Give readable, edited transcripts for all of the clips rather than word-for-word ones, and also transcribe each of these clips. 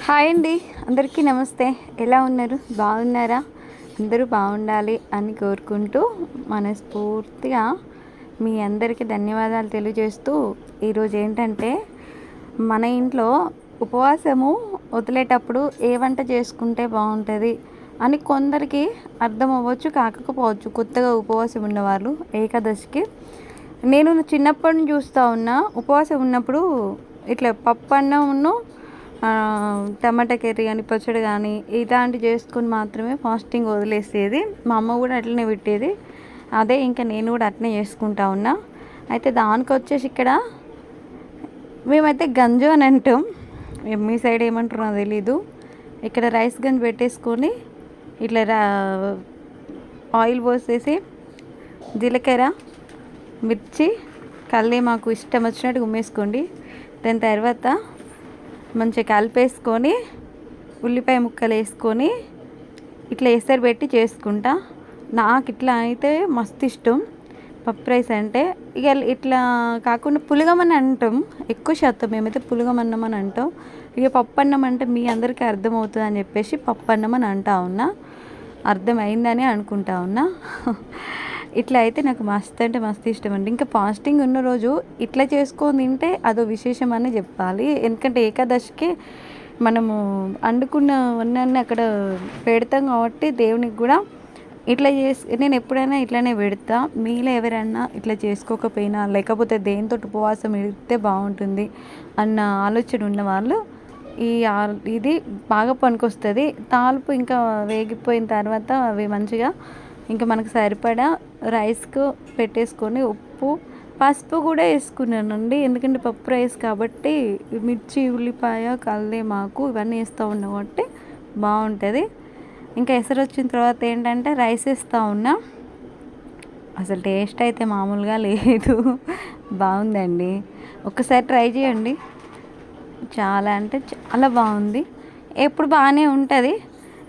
Hi అండి, అందరికీ నమస్తే. ఎలా ఉన్నారు? బాగున్నారా? అందరూ బాగుండాలి అని కోరుకుంటూ మనస్ఫూర్తిగా మీ అందరికీ ధన్యవాదాలు తెలియజేస్తూ ఈరోజు ఏంటంటే మన ఇంట్లో ఉపవాసము వదిలేటప్పుడు ఏ వంట చేసుకుంటే బాగుంటుంది అని కొందరికి అర్థం అవ్వచ్చు, కాకపోవచ్చు. కొత్తగా ఉపవాసం ఉన్నవాళ్ళు ఏకాదశికి నేను చిన్నప్పటి నుంచి చూస్తూ ఉన్నా. ఉపవాసం ఉన్నప్పుడు ఇట్లా పప్పు అన్నమును టమాటా కర్రీ కానీ పచ్చడి కానీ ఇలాంటివి చేసుకొని మాత్రమే ఫాస్టింగ్ వదిలేసేది. మా అమ్మ కూడా అట్లనే పెట్టేది. అదే ఇంకా నేను కూడా అట్లనే చేసుకుంటా ఉన్నా. అయితే దానికి వచ్చేసి ఇక్కడ మేమైతే గంజు అని అంటాం, మీ సైడ్ ఏమంటారో నాకు తెలీదు. ఇక్కడ రైస్ గంజు పెట్టేసుకొని ఇట్లా ఆయిల్ పోసేసి జీలకర్ర, మిర్చి, కల్లేమాకు ఇష్టం వచ్చినట్టు గుమ్మేసుకోండి. దాని తర్వాత మంచిగా కలిపేసుకొని ఉల్లిపాయ ముక్కలు వేసుకొని ఇట్లా ఎసరు పెట్టి చేసుకుంటా. నాకు ఇట్లా అయితే మస్తు ఇష్టం పప్పు రైస్ అంటే. ఇక ఇట్లా కాకుండా పులగమని అంటాం, ఎక్కువ శాతం మేమైతే పులగమన్నం అని అంటాం. ఇక పప్పు అన్నం అంటే మీ అందరికీ అర్థమవుతుంది అని చెప్పేసి పప్పు అన్నం అని అంటా ఉన్నా. అర్థమైందని అనుకుంటా ఉన్నా. ఇట్లా అయితే నాకు మస్తు అంటే మస్తు ఇష్టం అండి. ఇంకా ఫాస్టింగ్ ఉన్న రోజు ఇట్లా చేసుకొని తింటే అదో విశేషం అని చెప్పాలి. ఎందుకంటే ఏకాదశికి మనము వండుకున్నవన్నీ అక్కడ పెడతాం కాబట్టి దేవునికి కూడా ఇట్లా నేను ఎప్పుడైనా ఇట్లనే పెడతా. మీలో ఎవరైనా ఇట్లా చేసుకోకపోయినా లేకపోతే దేనితో ఉపవాసం పెడితే బాగుంటుంది అన్న ఆలోచన ఉన్నవాళ్ళు ఇది బాగా పనికొస్తుంది. తాలింపు ఇంకా వేగిపోయిన తర్వాత అవి మంచిగా ఇంకా మనకు సరిపడా రైస్కు పెట్టేసుకొని ఉప్పు పసుపు కూడా వేసుకున్నానండి. ఎందుకంటే పప్పు రైస్ కాబట్టి మిర్చి, ఉల్లిపాయ, కల్లేమాకు ఇవన్నీ వేస్తూ ఉన్నాం కాబట్టి బాగుంటుంది. ఇంకా ఎసరు వచ్చిన తర్వాత ఏంటంటే రైస్ వేస్తూ ఉన్నా. అసలు టేస్ట్ అయితే మామూలుగా లేదు, బాగుందండి. ఒక్కసారి ట్రై చేయండి, చాలా అంటే చాలా బాగుంది. ఎప్పుడు బాగానే ఉంటుంది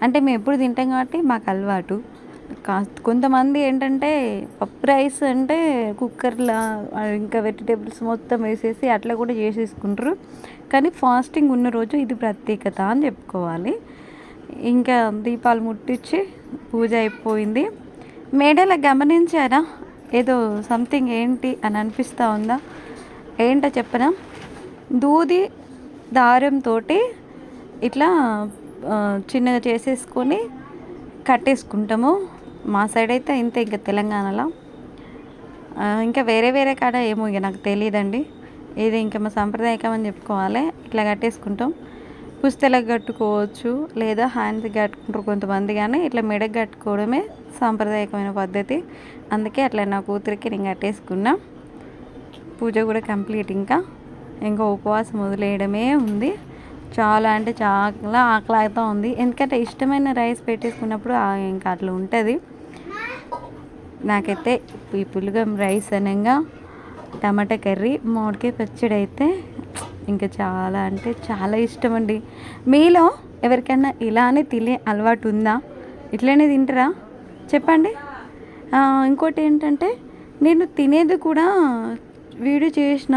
అంటే మేము ఎప్పుడు తింటాం కాబట్టి మాకు అలవాటు. కొంతమంది ఏంటంటే పప్పు రైస్ అంటే కుక్కర్లో ఇంకా వెజిటేబుల్స్ మొత్తం వేసేసి అట్లా కూడా చేసేసుకుంటారు. కానీ ఫాస్టింగ్ ఉన్న రోజు ఇది ప్రత్యేకత అని చెప్పుకోవాలి. ఇంకా దీపాలు ముట్టించి పూజ అయిపోయింది. మేడలో గమనించారా ఏదో సంథింగ్ ఏంటి అని అనిపిస్తూ ఉందా? ఏంటో చెప్పనా? దూది దారంతో ఇట్లా చిన్నగా చేసేసుకొని కట్టేసుకుంటాము. మా సైడ్ అయితే ఇంతే, ఇంకా తెలంగాణలో ఇంకా వేరే కాడ ఏమో ఇక నాకు తెలియదండి. ఇది ఇంకా మా సాంప్రదాయకం అని చెప్పుకోవాలి. ఇట్లా కట్టేసుకుంటాం. పుస్తలకు కట్టుకోవచ్చు లేదా హ్యాండ్స్కి కట్టుకుంటారు కొంతమంది, కానీ ఇట్లా మెడకు కట్టుకోవడమే సాంప్రదాయకమైన పద్ధతి. అందుకే అట్లా నా కూతురికి నేను కట్టేసుకున్నా. పూజ కూడా కంప్లీట్. ఇంకా ఉపవాసం వదిలేయడమే ఉంది. చాలా అంటే చాలా ఆకలి అవుతూ ఉంది. ఎందుకంటే ఇష్టమైన రైస్ పెట్టేసుకున్నప్పుడు ఇంకా అట్లా ఉంటుంది. నాకైతే ఈ పులగం రైస్ అనగా టమాటా కర్రీ, మామిడికాయ పచ్చడి అయితే ఇంకా చాలా అంటే చాలా ఇష్టం అండి. మీలో ఎవరికైనా ఇలానే తినే అలవాటు ఉందా? ఇట్లనే తింటారా చెప్పండి. ఇంకోటి ఏంటంటే నేను తినేది కూడా వీడియో చేసిన,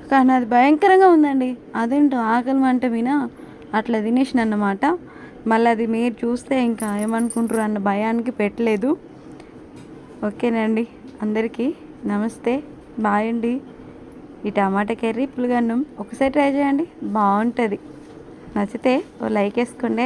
కానీ అది భయంకరంగా ఉందండి. అదేంటో ఆకలి మంట వినా అట్లా తినేసిన అన్నమాట. మళ్ళీ అది మీరు చూస్తే ఇంకా ఏమనుకుంటారు అన్న భయానికి పెట్టలేదు. ఓకేనండి, అందరికీ నమస్తే, బాయ్ అండి. ఈ టమాటా కర్రీ పులగన్నం ఒకసారి ట్రై చేయండి, బాగుంటుంది. నచ్చితే ఓ లైక్ వేసుకోండి.